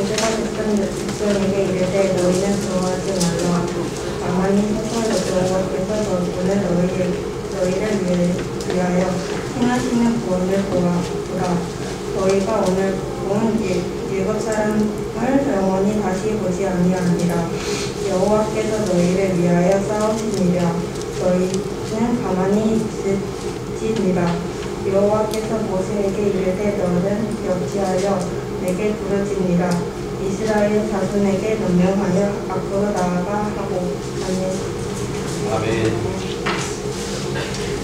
모세가 백성에게 이르되 너희는 두려워하지 말라. 가만히 서서 여호와께서 오늘 너희를 위하여 행하시는 구원을 보라. 너희가 오늘 본 일곱 사람을 영원히 다시 보지 아니하니라. 여호와께서 너희를 위하여 싸우시니라. 너희는 가만히 있으시니라. 여호와께서 모세에게 이르되 너는 역지하여 내게 부르짖니라. 이스라엘 자손에게 명령하여 앞으로 나아가 하고. 아멘.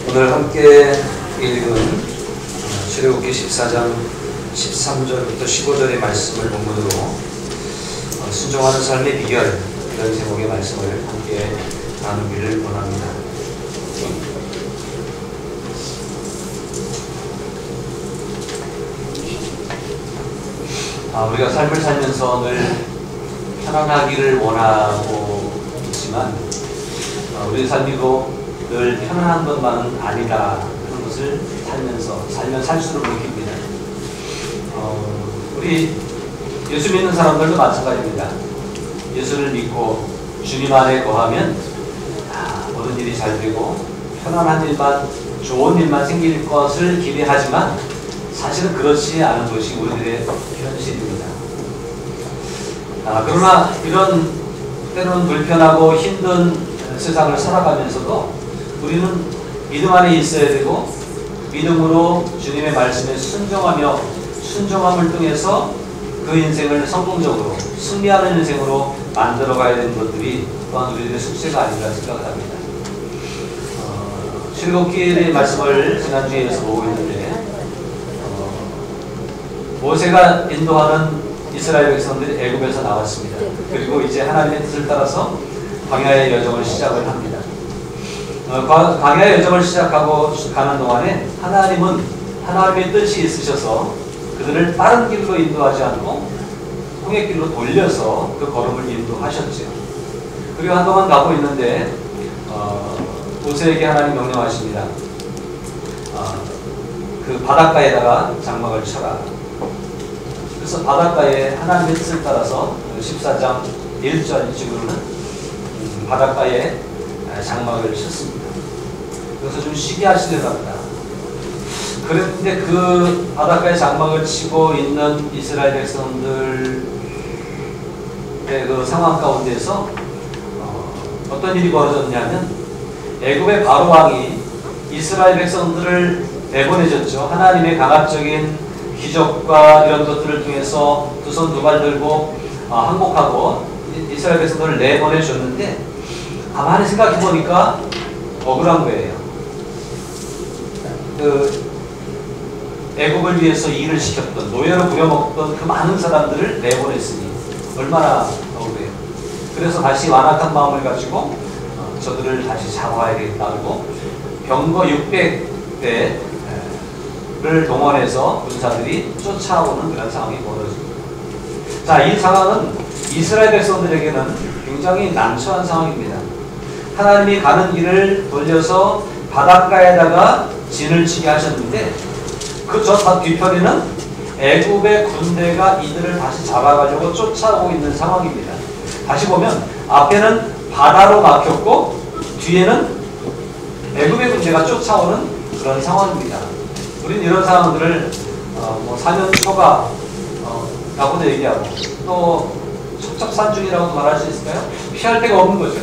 오늘 함께 읽은 출애굽기 14장 13절부터 15절의 말씀을 본문으로 순종하는 삶의 비결, 이런 제목의 말씀을 함께 나누기를 원합니다. 우리가 삶을 살면서 늘 편안하기를 원하고 있지만 우리 삶이고 늘 편안한 것만은 아니다 하는 것을 살면 살수록 느낍니다. 우리 예수 믿는 사람들도 마찬가지입니다. 예수를 믿고 주님 안에 거하면 모든 일이 잘 되고 편안한 일만, 좋은 일만 생길 것을 기대하지만 사실은 그렇지 않은 것이 우리들의 현실입니다. 그러나 이런 때로는 불편하고 힘든 세상을 살아가면서도 우리는 믿음 안에 있어야 되고 믿음으로 주님의 말씀에 순종함을 통해서 그 인생을 성공적으로 승리하는 인생으로 만들어가야 되는 것들이 또한 우리들의 숙제가 아닌가 생각을 합니다. 출애굽기의 말씀을 지난주에 이어서 보고 있는데 모세가 인도하는 이스라엘 백성들이 애굽에서 나왔습니다. 그리고 이제 하나님의 뜻을 따라서 광야의 여정을 시작을 합니다. 광야의 여정을 시작하고 가는 동안에 하나님은 하나님의 뜻이 있으셔서 그들을 빠른 길로 인도하지 않고 홍해길로 돌려서 그 걸음을 인도하셨죠. 그리고 한동안 가고 있는데 모세에게 하나님 명령하십니다. 그 바닷가에다가 장막을 쳐라. 그래서 바닷가에 하나님의 뜻을 따라서 14장 1절 지금은 바닷가에 장막을 쳤습니다. 그래서 좀 쉬게 하시려고 합니다. 그런데 그 바닷가에 장막을 치고 있는 이스라엘 백성들의 그 상황 가운데서 어떤 일이 벌어졌냐면 애굽의 바로 왕이 이스라엘 백성들을 내보내줬죠. 하나님의 강압적인 기적과 이런 것들을 통해서 두 손 두 발 들고 항복하고 이스라엘 백성들을 내보내줬는데 가만히 생각해 보니까 억울한 거예요. 그 애굽을 위해서 일을 시켰던 노예로 부려먹던 그 많은 사람들을 내보냈으니 얼마나 억울해요. 그래서 다시 완악한 마음을 가지고 저들을 다시 잡아야겠다고 병거 600대를 동원해서 군사들이 쫓아오는 그런 상황이 벌어집니다. 자, 이 상황은 이스라엘 백성들에게는 굉장히 난처한 상황입니다. 하나님이 가는 길을 돌려서 바닷가에다가 진을 치게 하셨는데 그 저 뒤편에는 애굽의 군대가 이들을 다시 잡아가지고 쫓아오고 있는 상황입니다. 다시 보면 앞에는 바다로 막혔고 뒤에는 애굽의 군대가 쫓아오는 그런 상황입니다. 우리는 이런 상황들을 사면초가 라고도 얘기하고 또 첩첩산중이라고도 말할 수 있을까요? 피할 데가 없는 거죠.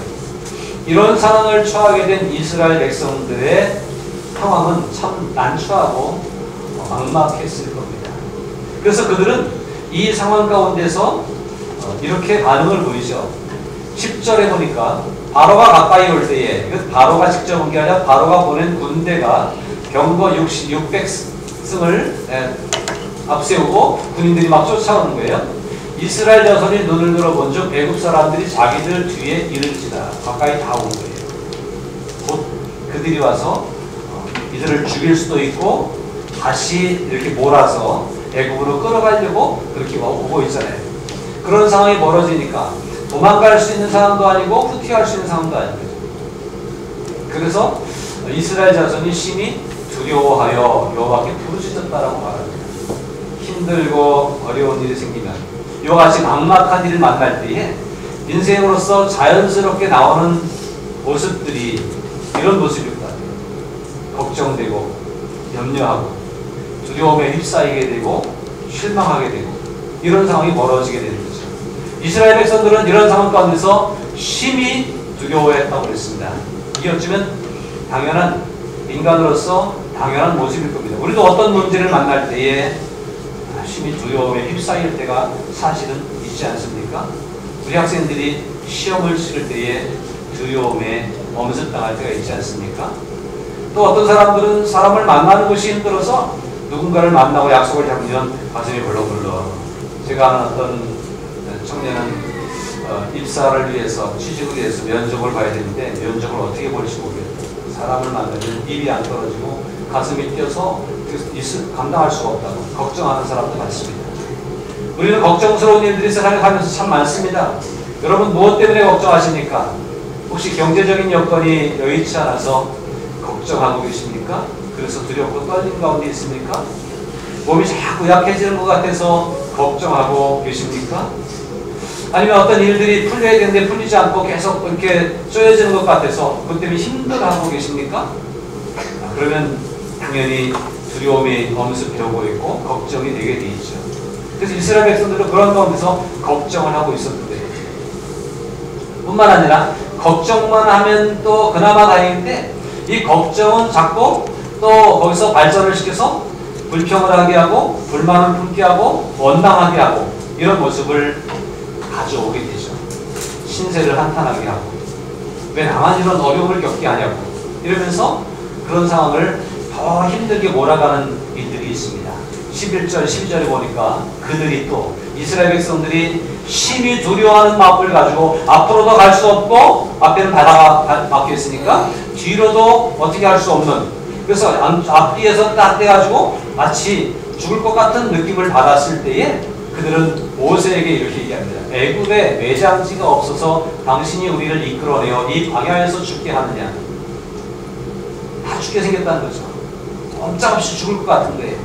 이런 상황을 처하게 된 이스라엘 백성들의 상황은 참 난처하고 막막했을 겁니다. 그래서 그들은 이 상황 가운데서 이렇게 반응을 보이죠. 10절에 보니까 바로가 가까이 올 때에, 이건 바로가 직접 온 게 아니라 바로가 보낸 군대가 병거 600승을 앞세우고 군인들이 막 쫓아오는 거예요. 이스라엘 자손이 눈을 들어본 즉 애굽 사람들이 자기들 뒤에 이를지라 가까이 다 온 거예요. 곧 그들이 와서 이들을 죽일 수도 있고 다시 이렇게 몰아서 애굽으로 끌어가려고 그렇게 오고 있잖아요. 그런 상황이 벌어지니까 도망갈 수 있는 상황도 아니고 후퇴할 수 있는 상황도 아니고, 그래서 이스라엘 자손이 심히 두려워하여 여호와께 부르짖었다라고 말합니다. 힘들고 어려운 일이 생기면 이와 같이 막막한 일을 만날 때에 인생으로서 자연스럽게 나오는 모습들이 이런 모습일 것 같아요. 걱정되고 염려하고 두려움에 휩싸이게 되고 실망하게 되고 이런 상황이 벌어지게 되는 거죠. 이스라엘 백성들은 이런 상황 가운데서 심히 두려워했다고 그랬습니다. 이게 어쩌면 당연한 인간으로서 당연한 모습일 겁니다. 우리도 어떤 문제를 만날 때에 심히 두려움에 휩싸일 때가 사실은 있지 않습니까? 우리 학생들이 시험을 치를 때에 두려움에 엄습당할 때가 있지 않습니까? 또 어떤 사람들은 사람을 만나는 것이 힘들어서 누군가를 만나고 약속을 잡으면 가슴이 벌렁벌렁. 제가 아는 어떤 청년은 입사를 위해서 취직을 위해서 면접을 봐야 되는데 면접을 어떻게 볼지 모르겠다. 사람을 만나면 입이 안 떨어지고 가슴이 뛰어서 감당할 수가 없다고 걱정하는 사람도 많습니다. 우리는 걱정스러운 일들이 세상에 가면서 참 많습니다. 여러분 무엇 때문에 걱정하십니까? 혹시 경제적인 여건이 여의치 않아서 걱정하고 계십니까? 그래서 두렵고 떨림 가운데 있습니까? 몸이 자꾸 약해지는 것 같아서 걱정하고 계십니까? 아니면 어떤 일들이 풀려야 되는데 풀리지 않고 계속 이렇게 쪼여지는 것 같아서 그것 때문에 힘들어하고 계십니까? 그러면 당연히 두려움이 엄습해오고 있고 걱정이 되게 돼 있죠. 그래서 이스라엘 백성들도 그런 가운데서 걱정을 하고 있었는데 뿐만 아니라 걱정만 하면 또 그나마 다행인데 이 걱정은 자꾸 또 거기서 발전을 시켜서 불평을 하게 하고 불만을 품게 하고 원망하게 하고 이런 모습을 가져오게 되죠. 신세를 한탄하게 하고 왜 나만 이런 어려움을 겪게 하냐고 이러면서 그런 상황을 더 힘들게 몰아가는 일들이 있습니다. 11절, 12절에 보니까 그들이 또 이스라엘 백성들이 심히 두려워하는 마음을 가지고 앞으로도 갈 수 없고 앞에는 바다가 막혀 있으니까 뒤로도 어떻게 할 수 없는 그래서 앞뒤에서 딱 떼가지고 마치 죽을 것 같은 느낌을 받았을 때에 그들은 모세에게 이렇게 얘기합니다. 애굽에 매장지가 없어서 당신이 우리를 이끌어내어 이 광야에서 죽게 하느냐. 다 죽게 생겼다는 거죠. 꼼짝없이 죽을 것 같은데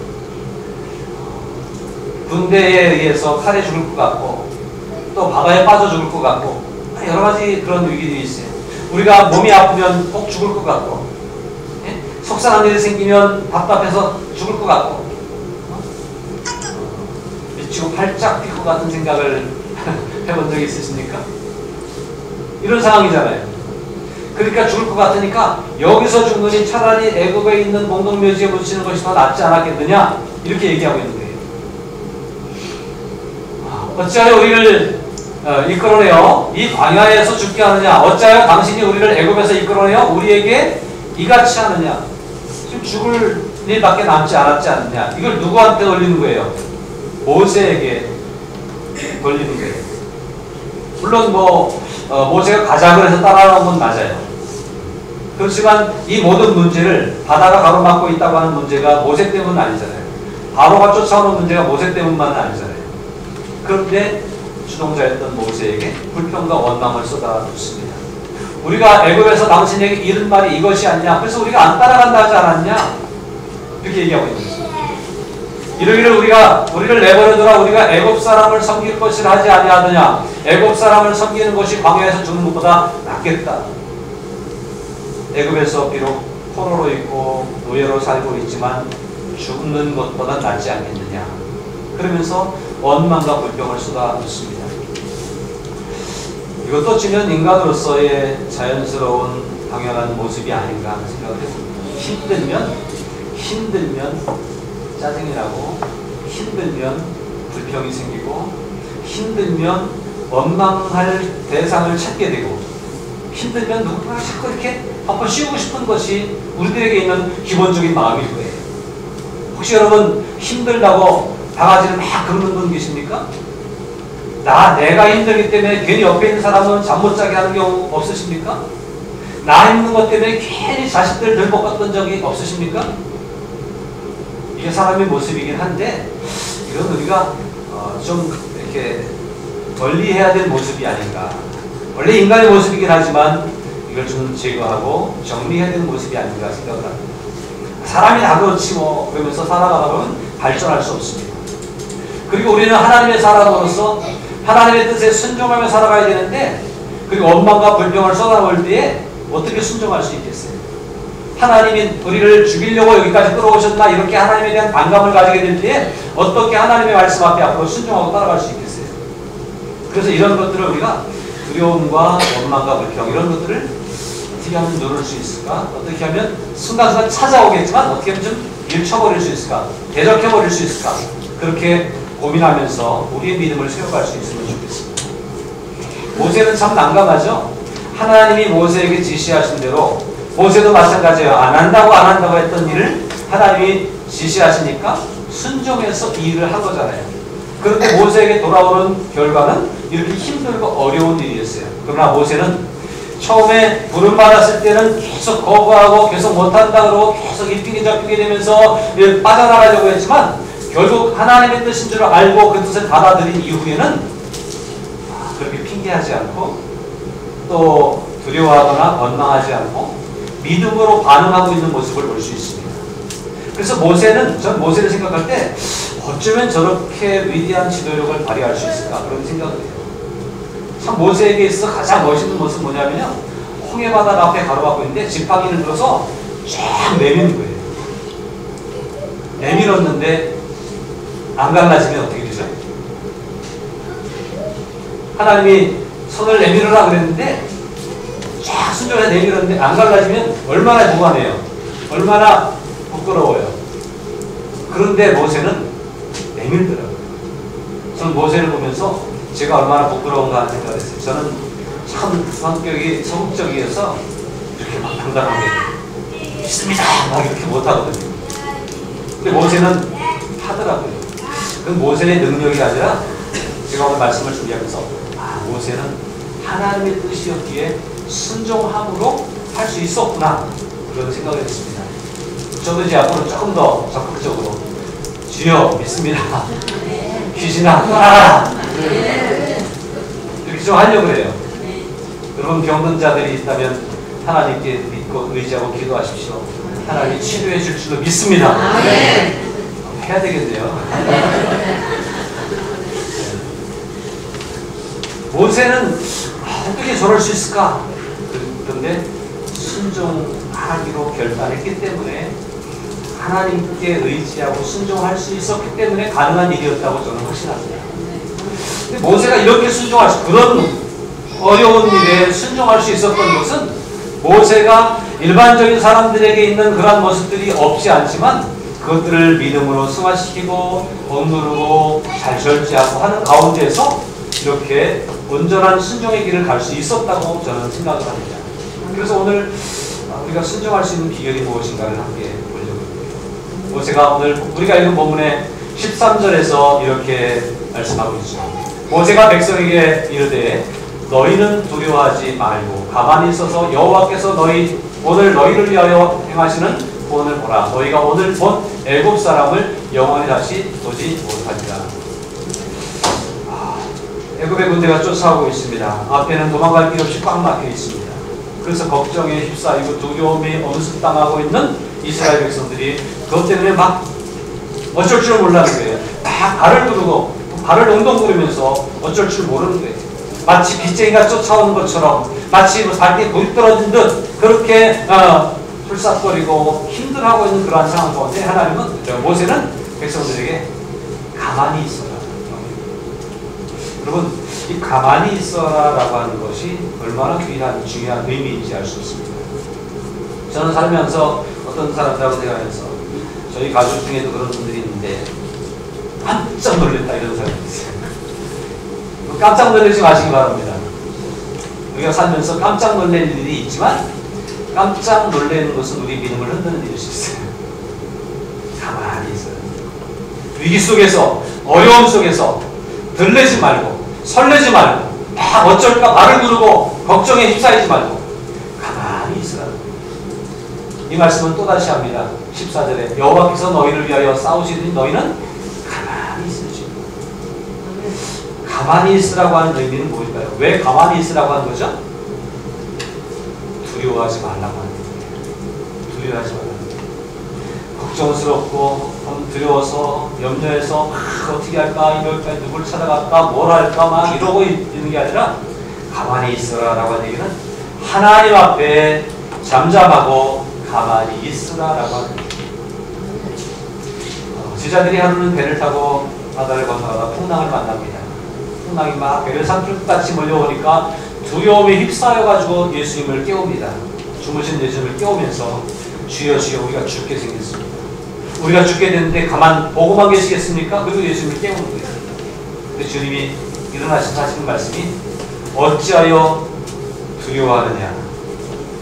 군대에 의해서 칼에 죽을 것 같고 또 바다에 빠져 죽을 것 같고 여러 가지 그런 위기들이 있어요. 우리가 몸이 아프면 꼭 죽을 것 같고 속상한 일이 생기면 답답해서 죽을 것 같고 미치고 팔짝 뛸 것 같은 생각을 해본 적이 있으십니까? 이런 상황이잖아요. 그러니까 죽을 것 같으니까 여기서 죽느니 차라리 애굽에 있는 공동묘지에 묻히는 것이 더 낫지 않았겠느냐 이렇게 얘기하고 있는 거예요. 어찌하여 우리를 이끌어내어 이 광야에서 죽게 하느냐 어찌하여 당신이 우리를 애굽에서 이끌어내어 우리에게 이같이 하느냐 지금 죽을 일밖에 남지 않았지 않느냐 이걸 누구한테 돌리는 거예요? 모세에게 돌리는 거예요. 물론 모세가 가자고 해서 따라온 건 맞아요. 그렇지만 이 모든 문제를 바다가 가로막고 있다고 하는 문제가 모세 때문은 아니잖아요. 바로가 쫓아오는 문제가 모세 때문만은 아니잖아요. 그런데 주동자였던 모세에게 불평과 원망을 쏟아붓습니다. 우리가 애굽에서 당신에게 이른 말이 이것이 아니냐 그래서 우리가 안 따라간다 하지 않았냐 이렇게 얘기하고 있는 거죠. 이러기를 우리를 내버려두라 우리가 애굽 사람을 섬길 것이라 하지 아니하더냐 애굽 사람을 섬기는 것이 광야에서 죽는 것보다 낫겠다. 애굽에서 비록 포로로 있고 노예로 살고 있지만 죽는 것보다 낫지 않겠느냐 그러면서 원망과 불평을 쏟아붓습니다. 이것도 어쩌면 인간으로서의 자연스러운 당연한 모습이 아닌가 하는 생각을 해봅니다. 힘들면 짜증이 나고 힘들면 불평이 생기고 힘들면 원망할 대상을 찾게 되고 힘들면 누군가 자꾸 이렇게 한번 쉬고 싶은 것이 우리들에게 있는 기본적인 마음일 거예요. 혹시 여러분 힘들다고 바가지를 막 긁는 분 계십니까? 내가 힘들기 때문에 괜히 옆에 있는 사람은 잠 못 자게 하는 경우 없으십니까? 나 힘든 것 때문에 괜히 자식들 들볶았던 적이 없으십니까? 이게 사람의 모습이긴 한데 이건 우리가 좀 이렇게 멀리해야 될 모습이 아닌가. 원래 인간의 모습이긴 하지만 이걸 좀 제거하고 정리해야 되는 모습이 아닌가 생각을 합니다. 사람이 다 그렇지 뭐 그러면서 살아가다 보면 발전할 수 없습니다. 그리고 우리는 하나님의 사람으로서 하나님의 뜻에 순종하며 살아가야 되는데, 그리고 원망과 불평을 쏟아볼 때에 어떻게 순종할 수 있겠어요? 하나님이 우리를 죽이려고 여기까지 끌어오셨나, 이렇게 하나님에 대한 반감을 가지게 될 때에 어떻게 하나님의 말씀 앞에 앞으로 순종하고 따라갈 수 있겠어요? 그래서 이런 것들을 우리가 두려움과 원망과 불평, 이런 것들을 어떻게 하면 누를 수 있을까? 어떻게 하면 순간순간 찾아오겠지만 어떻게 하면 좀 밀쳐버릴 수 있을까? 대적해버릴 수 있을까? 그렇게 고민하면서 우리의 믿음을 세워갈 수 있으면 좋겠습니다. 모세는 참 난감하죠? 하나님이 모세에게 지시하신 대로, 모세도 마찬가지예요. 안 한다고 했던 일을 하나님이 지시하시니까 순종해서 이 일을 한 거잖아요. 그런데 모세에게 돌아오는 결과는 이렇게 힘들고 어려운 일이었어요. 그러나 모세는 처음에 부름 받았을 때는 계속 거부하고 계속 못한다 그러고 계속 입히게 잡히게 되면서 빠져나가려고 했지만, 결국 하나님의 뜻인 줄 알고 그 뜻을 받아들인 이후에는 그렇게 핑계하지 않고 또 두려워하거나 원망하지 않고 믿음으로 반응하고 있는 모습을 볼 수 있습니다. 그래서 전 모세를 생각할 때 어쩌면 저렇게 위대한 지도력을 발휘할 수 있을까, 그런 생각을 해요. 참 모세에게 있어서 가장 멋있는 모습은 뭐냐면요, 홍해바다 앞에 가로막고 있는데 지팡이를 들어서 쫙 내미는 거예요. 내밀었는데 안 갈라지면 어떻게 되죠? 하나님이 손을 내밀으라 그랬는데 쫙 순종해서 내밀었는데 안 갈라지면 얼마나 무관해요. 얼마나 부끄러워요. 그런데 모세는 내밀더라고요. 저는 모세를 보면서 제가 얼마나 부끄러운가 하는 생각을 했어요. 저는 참 성격이 소극적이어서 이렇게 막 당당하게 믿습니다 막 이렇게 못하거든요. 근데 모세는 하더라고요. 그 모세의 능력이 아니라 제가 오늘 말씀을 준비하면서 모세는 하나님의 뜻이었기에 순종함으로 할 수 있었구나, 그런 생각을 했습니다. 저도 이제 앞으로 조금 더 적극적으로 주여 믿습니다, 귀신아 떠나라, 이렇게 좀 하려고 해요. 여러분 병든 자들이 있다면 하나님께 믿고 의지하고 기도하십시오. 하나님이 치료해 줄 줄도 믿습니다. 해야 되겠네요. 모세는 어떻게 저럴 수 있을까? 그런데 순종하기로 결단했기 때문에, 하나님께 의지하고 순종할 수 있었기 때문에 가능한 일이었다고 저는 확신합니다. 근데 모세가 이렇게 순종할 수, 그런 어려운 일에 순종할 수 있었던 것은 모세가 일반적인 사람들에게 있는 그러한 모습들이 없지 않지만 그것들을 믿음으로 승화시키고 억누르고 잘 절제하고 하는 가운데서 이렇게 온전한 순종의 길을 갈 수 있었다고 저는 생각을 합니다. 그래서 오늘 우리가 순종할 수 있는 비결이 무엇인가를 함께 보려고 합니다. 모세가 오늘 우리가 읽은 본문의 13절에서 이렇게 말씀하고 있죠. 모세가 백성에게 이르되 너희는 두려워하지 말고 가만히 있어서 여호와께서 오늘 너희를 위하여 행하시는 구원을 보라. 너희가 오늘 본 애굽 사람을 영원히 다시 보지 못하리라. 애굽의 군대가 쫓아오고 있습니다. 앞에는 도망갈 길 없이 꽉 막혀 있습니다. 그래서 걱정에 휩싸이고 두려움에 엄습당하고 있는 이스라엘 백성들이 그것 때문에 막 어쩔 줄 몰라는 거예요. 막 발을 두르고 발을 엉덩 구르면서 어쩔 줄 모르는 거예요. 마치 빚쟁이가 쫓아오는 것처럼, 마치 발뒤에 불 떨어진 듯 그렇게 풀싹거리고 힘들어하고 있는 그러한 상황 가운데 하나님은, 모세는 백성들에게 가만히 있어라. 여러분, 이 가만히 있어라라고 하는 것이 얼마나 중요한 의미인지 알 수 있습니다. 저는 살면서 어떤 사람들하고 대화하면서 저희 가족 중에도 그런 분들이 있는데 깜짝 놀랐다 이런 사람이 있어요. 깜짝 놀라지 마시기 바랍니다. 우리가 살면서 깜짝 놀랄 일이 있지만 깜짝 놀라는 것은 우리 믿음을 흔드는 일일 수 있어요. 가만히 있어요. 위기 속에서, 어려움 속에서 들리지 말고 설레지 말고 막 어쩔까 말을 부르고 걱정에 휩싸이지 말고 가만히 있으라. 이 말씀은 또다시 합니다. 14절에 여호와께서 너희를 위하여 싸우시더니 너희는 가만히 있으시고. 가만히 있으라고 하는 의미는 무엇일까요? 왜 가만히 있으라고 하는 거죠? 두려워하지 말라고 하는 거예요. 두려워하지 말라는 거예요. 걱정스럽고 두려워서 염려해서 어떻게 할까 이럴까 누굴 찾아갈까 뭘 할까 막 이러고 있는 게 아니라 가만히 있어라라고 하는 얘기는 하나님 앞에 잠잠하고 가만히 있으라라고 하는 얘기예요. 제자들이 하루는 배를 타고 바다를 건너가다 풍랑을 만납니다. 풍랑이 막 배를 산불같이 몰려오니까 두려움에 휩싸여가지고 예수님을 깨웁니다. 주무신 예수님을 깨우면서 주여 주여 우리가 죽게 생겼습니다. 우리가 죽게 됐는데 가만 보고만 계시겠습니까? 그리고 예수님을 깨우는 거예요. 근데 주님이 일어나셔서 하시는 말씀이 어찌하여 두려워하느냐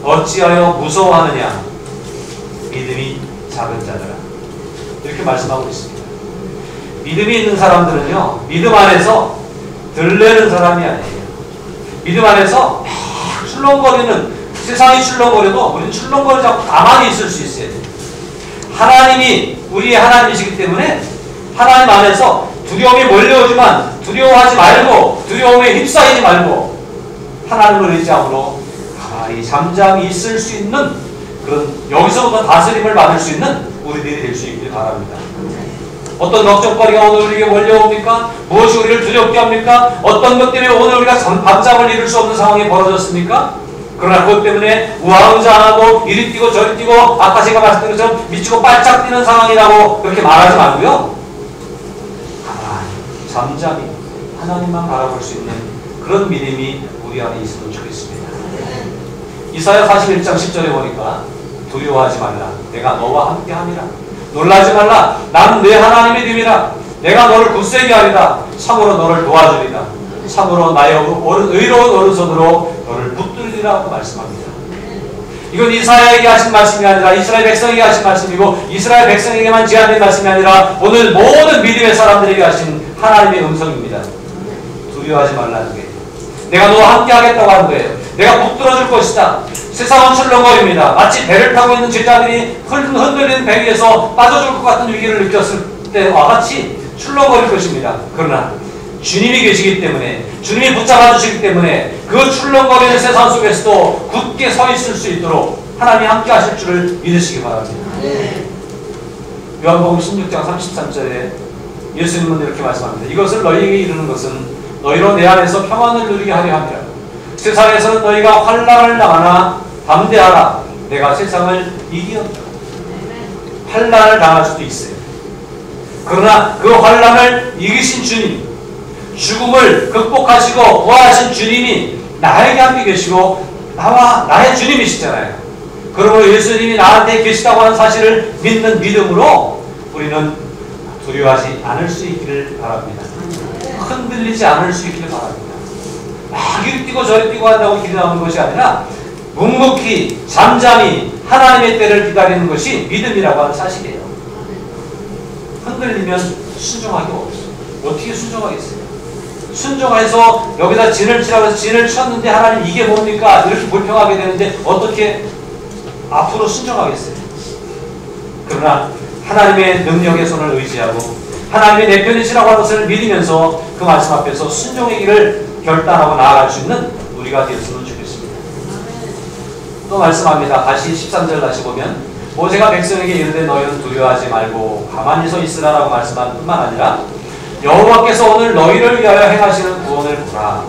어찌하여 무서워하느냐 믿음이 작은 자들아 이렇게 말씀하고 있습니다. 믿음이 있는 사람들은요 믿음 안에서 들레는 사람이 아니에요. 믿음 안에서 출렁거리는 세상이 출렁거려도 우리는 출렁거리지 않고 가만히 있을 수 있어야 돼요. 하나님이 우리의 하나님이시기 때문에 하나님 안에서 두려움이 몰려오지만 두려워하지 말고 두려움에 휩싸이지 말고 하나님을 의지함으로 가만히 잠잠히 있을 수 있는 그런 여기서부터 다스림을 받을 수 있는 우리들이 될 수 있길 바랍니다. 어떤 걱정거리가 오늘 우리에게 몰려옵니까? 무엇이 우리를 두렵게 합니까? 어떤 것 때문에 오늘 우리가 밤잠을 이룰 수 없는 상황이 벌어졌습니까? 그러나 그것 때문에 우왕좌왕하고 이리 뛰고 저리 뛰고 아까 제가 말씀드린 것처럼 미치고 발짝 뛰는 상황이라고 그렇게 말하지 말고요. 가만히 잠잠히 하나님만 바라볼 수 있는 그런 믿음이 우리 안에 있으면 좋겠습니다. 이사야 41장 10절에 보니까 두려워하지 말라 내가 너와 함께 함이라 놀라지 말라 나는 내 하나님의 됨이라 내가 너를 굳세게 하리라 참으로 너를 도와주리라 참으로 나의 의로운 오른손으로 너를 붙들리라고 말씀합니다. 이건 이사야에게 하신 말씀이 아니라 이스라엘 백성에게 하신 말씀이고 이스라엘 백성에게만 제한된 말씀이 아니라 오늘 모든 믿음의 사람들에게 하신 하나님의 음성입니다. 두려워하지 말라는 게 내가 너와 함께 하겠다고 하는 거예요. 내가 붙들어줄 것이다. 세상은 출렁거립니다. 마치 배를 타고 있는 제자들이 흔들리는 배 위에서 빠져줄 것 같은 위기를 느꼈을 때와 같이 출렁거릴 것입니다. 그러나 주님이 계시기 때문에 주님이 붙잡아 주시기 때문에 그 출렁거리는 세상 속에서도 굳게 서 있을 수 있도록 하나님이 함께 하실 줄을 믿으시기 바랍니다. 요한복음 16장 33절에 예수님은 이렇게 말씀합니다. 이것을 너희에게 이르는 것은 너희로 내 안에서 평안을 누리게 하려 함이라. 세상에서는 너희가 환난을 당하나 담대하라. 내가 세상을 이기었다. 환난을 당할 수도 있어요. 그러나 그 환난을 이기신 주님, 죽음을 극복하시고 부활하신 주님이 나에게 함께 계시고 나와 나의 주님이시잖아요. 그러므로 예수님이 나한테 계시다고 하는 사실을 믿는 믿음으로 우리는 두려워하지 않을 수 있기를 바랍니다. 흔들리지 않을 수 있기를 바랍니다. 막 이리 뛰고 저리 뛰고 한다고 길이 나오는 것이 아니라 묵묵히 잠잠히 하나님의 때를 기다리는 것이 믿음이라고 하는 사실이에요. 흔들리면 순종하기가 없어요. 어떻게 순종하겠어요? 순종해서 여기다 진을 치라고 해서 진을 쳤는데 하나님 이게 뭡니까? 이렇게 불평하게 되는데 어떻게 앞으로 순종하겠어요? 그러나 하나님의 능력의 손을 의지하고 하나님이 내 편이시라고 하는 것을 믿으면서 그 말씀 앞에서 순종의 길을 결단하고 나아갈 수 있는 우리가 되었으면 좋겠습니다. 또 말씀합니다. 다시 13절 다시 보면 모세가 백성에게 이르되 너희는 두려워하지 말고 가만히 서 있으라라고 말씀한 뿐만 아니라 여호와께서 오늘 너희를 위하여 행하시는 구원을 보라.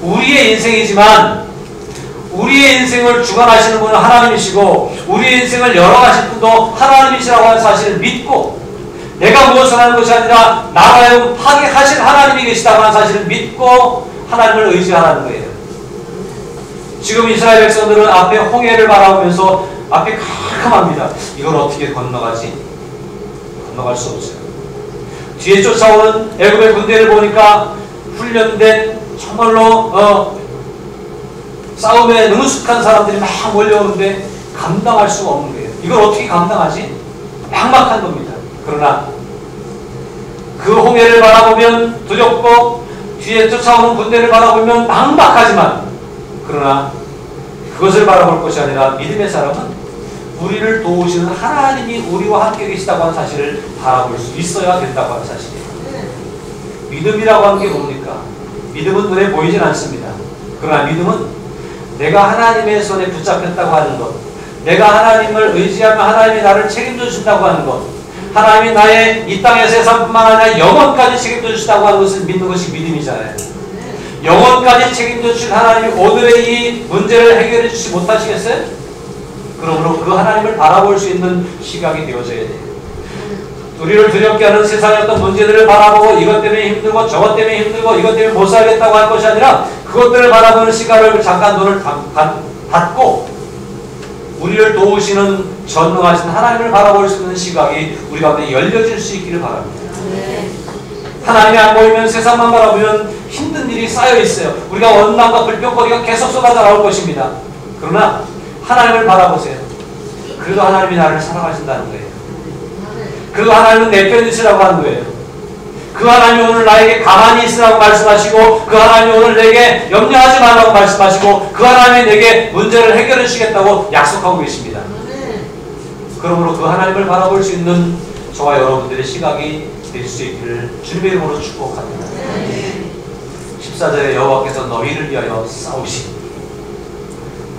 우리의 인생이지만 우리의 인생을 주관하시는 분은 하나님이시고 우리의 인생을 열어가실 분도 하나님이시라고 하는 사실을 믿고 내가 무엇을 하는 것이 아니라 나라에 하게 하실 하나님이 계시다고 하는 사실을 믿고 하나님을 의지하라는 거예요. 지금 이스라엘 백성들은 앞에 홍해를 바라보면서 앞이 캄캄합니다. 이걸 어떻게 건너가지? 건너갈 수 없어요. 뒤에 쫓아오는 애굽의 군대를 보니까 훈련된 정말로 싸움에 능숙한 사람들이 막 몰려오는데 감당할 수가 없는 거예요. 이걸 어떻게 감당하지? 막막한 겁니다. 그러나 그 홍해를 바라보면 두렵고 뒤에 쫓아오는 군대를 바라보면 막막하지만 그러나 그것을 바라볼 것이 아니라 믿음의 사람은 우리를 도우시는 하나님이 우리와 함께 계시다고 하는 사실을 바라볼 수 있어야 된다고 하는 사실이에요. 믿음이라고 하는 게 뭡니까? 믿음은 눈에 보이진 않습니다. 그러나 믿음은 내가 하나님의 손에 붙잡혔다고 하는 것, 내가 하나님을 의지하면 하나님이 나를 책임져 준다고 하는 것, 하나님이 나의 이 땅에서의 삶뿐만 아니라 영원까지 책임져 주시다고 하는 것을 믿는 것이 믿음이잖아요. 영원까지 책임져 주신 하나님이 오늘의 이 문제를 해결해 주지 못하시겠어요? 그러므로 그 하나님을 바라볼 수 있는 시각이 되어져야 돼요. 우리를 두렵게 하는 세상의 어떤 문제들을 바라보고 이것 때문에 힘들고 저것 때문에 힘들고 이것 때문에 못 살겠다고 할 것이 아니라 그것들을 바라보는 시각을 잠깐 눈을 닫고 우리를 도우시는 전능하신 하나님을 바라볼 수 있는 시각이 우리 가운데 열려질 수 있기를 바랍니다. 하나님이 안 보이면 세상만 바라보면 힘든 일이 쌓여 있어요. 우리가 원망과 불평거리가 계속 쏟아져 나올 것입니다. 그러나 하나님을 바라보세요. 그래도 하나님이 나를 사랑하신다는 거예요. 그리고 하나님은 내 편이시라고 하는 거예요. 그 하나님이 오늘 나에게 가만히 있으라고 말씀하시고 그 하나님이 오늘 내게 염려하지 말라고 말씀하시고 그 하나님이 내게 문제를 해결해 주시겠다고 약속하고 계십니다. 그러므로 그 하나님을 바라볼 수 있는 저와 여러분들의 시각이 될 수 있기를 주님의 이름으로 축복합니다. 14절에 여호와께서 너희를 위하여 싸우시니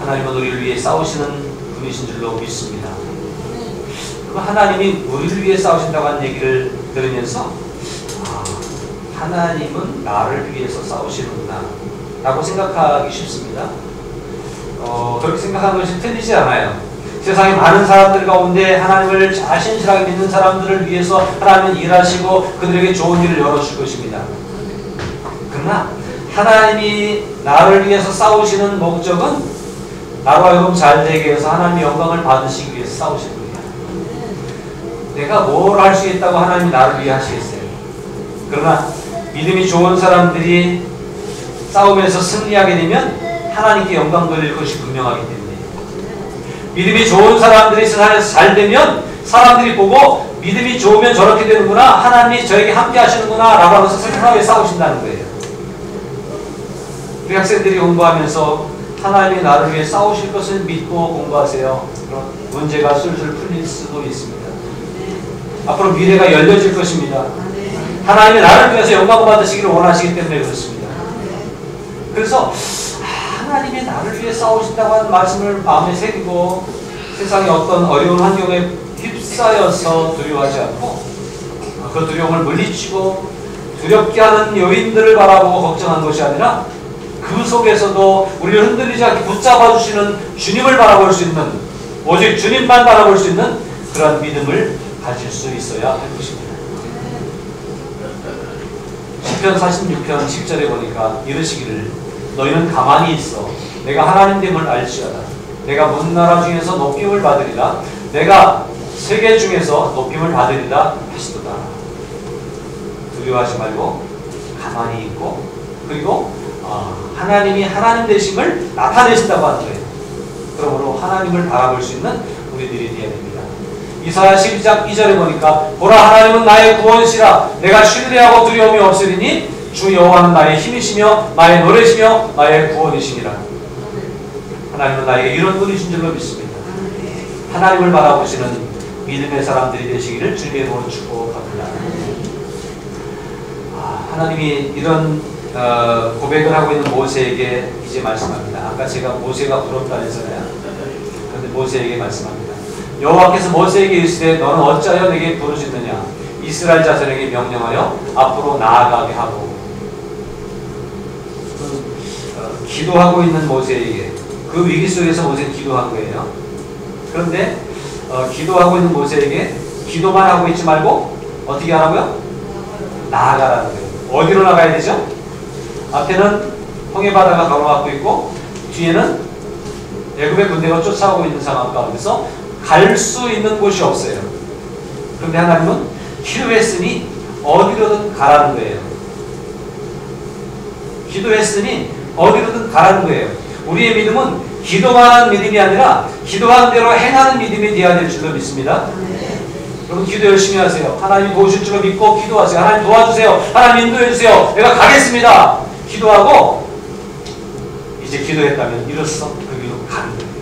하나님은 우리를 위해 싸우시는 분이신 줄로 믿습니다. 하나님이 우리를 위해 싸우신다고 하는 얘기를 들으면서 하나님은 나를 위해서 싸우시는구나 라고 생각하기 쉽습니다. 그렇게 생각하는 것이 틀리지 않아요. 세상에 많은 사람들 가운데 하나님을 잘 신실하게 믿는 사람들을 위해서 하나님은 일하시고 그들에게 좋은 일을 열어줄 것입니다. 그러나 하나님이 나를 위해서 싸우시는 목적은 나로 하여금 잘 되게 해서 하나님의 영광을 받으시기 위해서 싸우시는 거예요. 내가 뭘 할 수 있다고 하나님이 나를 위해 하시겠어요. 그러나 믿음이 좋은 사람들이 싸움에서 승리하게 되면 하나님께 영광 돌릴 것이 분명하기 때문에 믿음이 좋은 사람들이 세상에서 잘 되면 사람들이 보고 믿음이 좋으면 저렇게 되는구나, 하나님이 저에게 함께 하시는구나 라고 하면서 생각하며 싸우신다는 거예요. 우리 학생들이 공부하면서 하나님이 나를 위해 싸우실 것을 믿고 공부하세요. 그럼 문제가 술술 풀릴 수도 있습니다. 앞으로 미래가 열려질 것입니다. 하나님이 나를 위해서 영광을 받으시기를 원하시기 때문에 그렇습니다. 그래서 하나님이 나를 위해 싸우신다고 하는 말씀을 마음에 새기고 세상의 어떤 어려운 환경에 휩싸여서 두려워하지 않고 그 두려움을 물리치고 두렵게 하는 요인들을 바라보고 걱정하는 것이 아니라 그 속에서도 우리를 흔들리지 않게 붙잡아 주시는 주님을 바라볼 수 있는, 오직 주님만 바라볼 수 있는 그런 믿음을 가질 수 있어야 할 것입니다. 시편 46편 10절에 보니까 이르시기를 너희는 가만히 있어 내가 하나님됨을 알지어다. 내가 문나라 중에서 높임을 받으리라. 내가 세계 중에서 높임을 받으리라 하시도다. 두려워하지 말고 가만히 있고 그리고 하나님이 하나님 되심을 나타내신다고 하는 거예요. 그러므로 하나님을 바라볼 수 있는 우리들이 되어야 됩니다. 이사야 12장 2절에 보니까 보라 하나님은 나의 구원이시라. 내가 신뢰하고 두려움이 없으리니 주 여호와는 나의 힘이시며 나의 노래시며 나의 구원이시니라. 하나님은 나에게 이런 분이신 줄로 믿습니다. 하나님을 바라보시는 믿음의 사람들이 되시기를 주님의 이름으로 축복합니다. 하나님이 이런 고백을 하고 있는 모세에게 이제 말씀합니다. 아까 제가 모세가 부럽다 했잖아요. 그런데 모세에게 말씀합니다. 여호와께서 모세에게 이르시되 너는 어찌하여 내게 부르짖느냐. 이스라엘 자손에게 명령하여 앞으로 나아가게 하고. 기도하고 있는 모세에게, 그 위기 속에서 모세는 기도한 거예요. 그런데 기도하고 있는 모세에게 기도만 하고 있지 말고 어떻게 하라고요? 나아가라는 거예요. 어디로 나가야 되죠? 앞에는 홍해바다가 가로막고 있고 뒤에는 애굽의 군대가 쫓아오고 있는 상황 가운데서 갈 수 있는 곳이 없어요. 그런데 하나님은 기도했으니 어디로든 가라는 거예요. 기도했으니 어디로든 가라는 거예요. 우리의 믿음은 기도만 하는 믿음이 아니라 기도하는 대로 행하는 믿음이 되어야 될 줄로 믿습니다. 여러분 기도 열심히 하세요. 하나님 도우실 줄로 믿고 기도하세요. 하나님 도와주세요. 하나님 인도해주세요. 내가 가겠습니다. 기도하고 이제 기도했다면 이로써 그 길로 가는 거예요.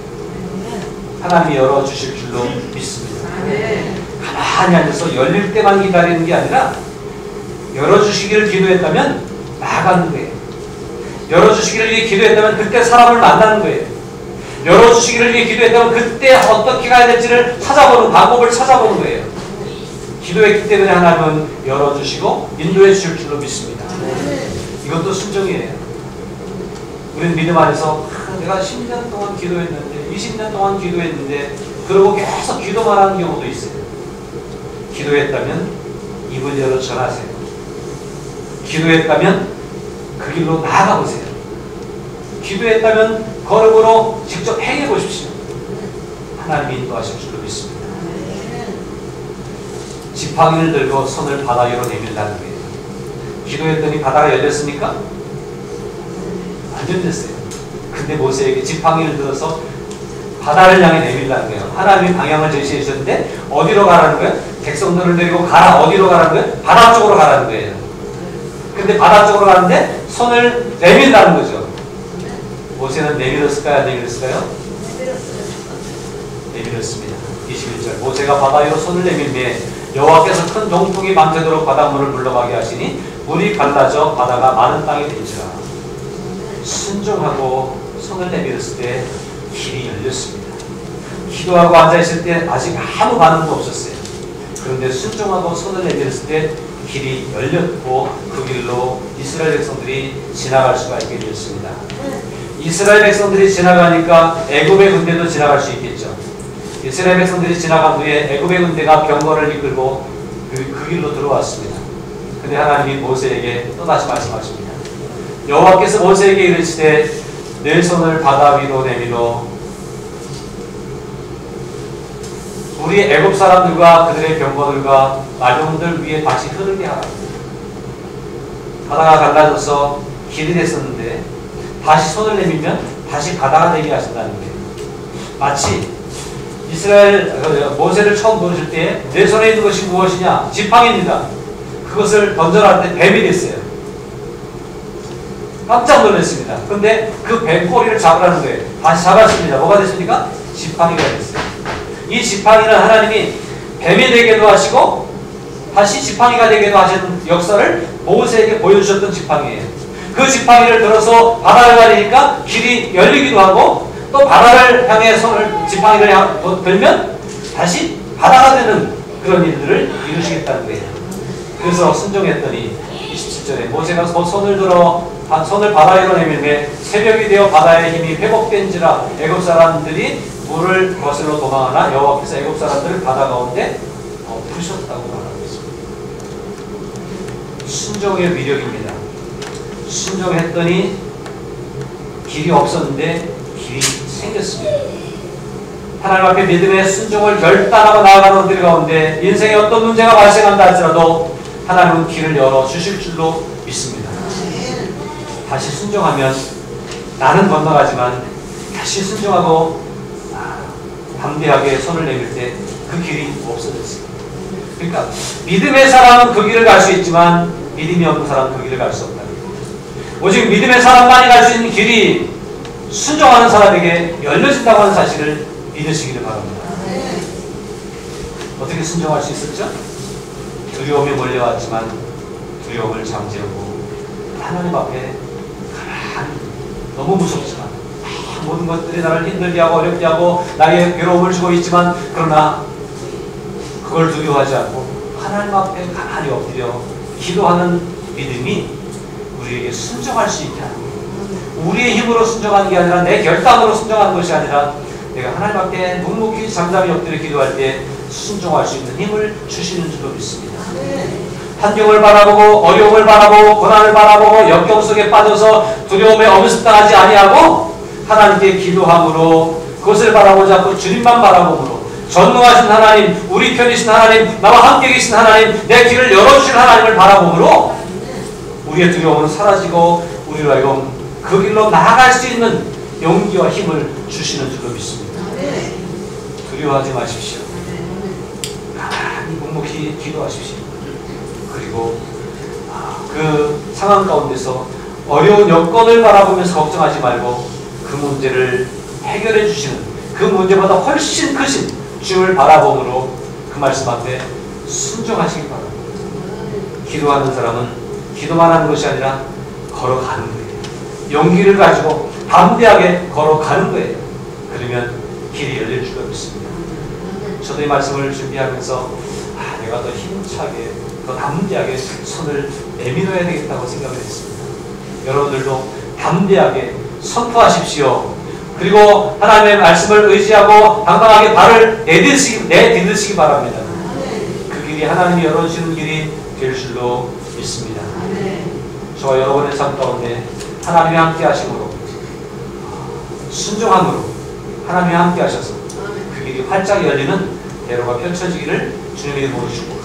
하나님이 열어주실 줄로 믿습니다. 가만히 앉아서 열릴 때만 기다리는 게 아니라 열어주시기를 기도했다면 나가는 거예요. 열어주시기를 위해 기도했다면 그때 사람을 만나는 거예요. 열어주시기를 위해 기도했다면 그때 어떻게 가야 될지를 찾아보는 방법을 찾아보는 거예요. 기도했기 때문에 하나님은 열어주시고 인도해 주실 줄로 믿습니다. 이것도 순종이에요. 우리는 믿음 안에서 내가 10년 동안 기도했는데 20년 동안 기도했는데 그러고 계속 기도만 하는 경우도 있어요. 기도했다면 입을 열어 전하세요. 기도했다면 그 길로 나아가 보세요. 기도했다면 걸음으로 직접 행해 보십시오. 하나님이 인도하실 줄로 믿습니다. 지팡이를 들고 손을 바다 위로 내밀다는 거예요. 기도했더니 바다가 열렸습니까? 안 열렸어요. 근데 모세에게 지팡이를 들어서 바다를 향해 내밀다는 거예요. 하나님이 방향을 제시해 주셨는데 어디로 가라는 거예요? 백성들을 데리고 가라. 어디로 가라는 거예요? 바다 쪽으로 가라는 거예요. 근데 바다 쪽으로 가는데 손을 내밀다는 거죠. 모세는 내밀었을까요? 안 내밀었을까요? 내밀었습니다. 21절 모세가 바다 위로 손을 내밀매 여호와께서 큰 동풍이 밤새도록 바닷물을 물러가게 하시니 물이 갈라져 바다가 많은 땅이 된지라. 순종하고 손을 내밀었을 때 길이 열렸습니다. 기도하고 앉아있을 때 아직 아무 반응도 없었어요. 그런데 순종하고 손을 내밀었을 때 길이 열렸고 그 길로 이스라엘 백성들이 지나갈 수가 있게 되었습니다. 이스라엘 백성들이 지나가니까 애굽의 군대도 지나갈 수 있겠죠. 이스라엘 백성들이 지나간 후에 애굽의 군대가 병거를 이끌고 그 길로 들어왔습니다. 근데 하나님이 모세에게 또다시 말씀하십니다. 여호와께서 모세에게 이르시되 내 손을 바다 위로 내밀어 우리 애굽 사람들과 그들의 병거들과 마병들 위에 다시 흐르게 하라. 바다가 갈라져서 길이 됐었는데 다시 손을 내밀면 다시 바다가 되게 하신다는 거예요. 마치 이스라엘 모세를 처음 부르실 때 내 손에 있는 것이 무엇이냐? 지팡이입니다. 그것을 던져라 때 뱀이 됐어요. 깜짝 놀랐습니다. 그런데 그 뱀 꼬리를 잡으라는 거예요. 다시 잡았습니다. 뭐가 됐습니까? 지팡이가 됐어요. 이 지팡이는 하나님이 뱀이 되게도 하시고 다시 지팡이가 되게도 하시는 역사를 모세에게 보여주셨던 지팡이에요. 그 지팡이를 들어서 바다를 가리니까 길이 열리기도 하고 또 바다를 향해 손을 지팡이를 들면 다시 바다가 되는 그런 일들을 이루시겠다는 거예요. 그래서 순종했더니 27절에 모세가 손을 들어 손을 바다 위로 내밀매 새벽이 되어 바다의 힘이 회복된지라 애굽 사람들이 물을 거슬러 도망하나 여호와께서 애굽 사람들을 바다 가운데 푸셨다고 말하고 있습니다. 순종의 위력입니다. 순종했더니 길이 없었는데 길이 생겼습니다. 하나님 앞에 믿음의 순종을 결단하고 나아가는 우리 가운데 인생에 어떤 문제가 발생한다 할지라도 하나님은 길을 열어 주실 줄로 믿습니다. 다시 순종하면 나는 건너가지만 다시 순종하고 담대하게 손을 내밀 때 그 길이 없어졌습니다. 그러니까 믿음의 사람은 그 길을 갈 수 있지만 믿음이 없는 사람은 그 길을 갈 수 없다. 오직 믿음의 사람만이 갈 수 있는 길이 순종하는 사람에게 열려진다고 하는 사실을 믿으시기를 바랍니다. 어떻게 순종할 수 있었죠? 두려움이 몰려왔지만 두려움을 잠재우고 하나님 앞에 가만히 너무 무섭지만 모든 것들이 나를 힘들게 하고 어렵게 하고 나에게 괴로움을 주고 있지만 그러나 그걸 두려워하지 않고 하나님 앞에 가만히 엎드려 기도하는 믿음이 우리에게 순종할 수 있게 하는 거예요. 우리의 힘으로 순종하는 게 아니라 내 결단으로 순종하는 것이 아니라 내가 하나님 앞에 묵묵히 잠잠히 엎드려 기도할 때 순종할 수 있는 힘을 주시는 줄로 믿습니다. 환경을 바라보고 어려움을 바라보고 고난을 바라보고 역경 속에 빠져서 두려움에 엄습당하지 아니하고 하나님께 기도함으로 그것을 바라보지 않고 주님만 바라보므로 전능하신 하나님, 우리 편이신 하나님, 나와 함께 계신 하나님, 내 길을 열어주실 하나님을 바라보므로 우리의 두려움은 사라지고 우리로 하여금 그 길로 나아갈 수 있는 용기와 힘을 주시는 줄로 믿습니다. 두려워하지 마십시오. 가만히 묵묵히 기도하십시오. 그리고 그 상황 가운데서 어려운 여건을 바라보면서 걱정하지 말고 그 문제를 해결해 주시는 그 문제보다 훨씬 크신 주를 바라봄으로 그 말씀 앞에 순종하시기 바랍니다. 기도하는 사람은 기도만 하는 것이 아니라 걸어가는 거예요. 용기를 가지고 담대하게 걸어가는 거예요. 그러면 길이 열릴 줄로 믿습니다. 저도 이 말씀을 준비하면서 내가 내가 더 힘차게, 더 담대하게 손을 내밀어야 되겠다고 생각을 했습니다. 여러분들도 담대하게 선포하십시오. 그리고 하나님의 말씀을 의지하고 당당하게 발을 내딛으시기 바랍니다. 그 길이 하나님이 열어주시는 길이 될 줄로 믿습니다. 저와 여러분의 삶 가운데 하나님이 함께 하심으로, 순종함으로 하나님이 함께 하셔서 그 길이 활짝 열리는 대로가 펼쳐지기를 주님의 이름으로 축복합니다.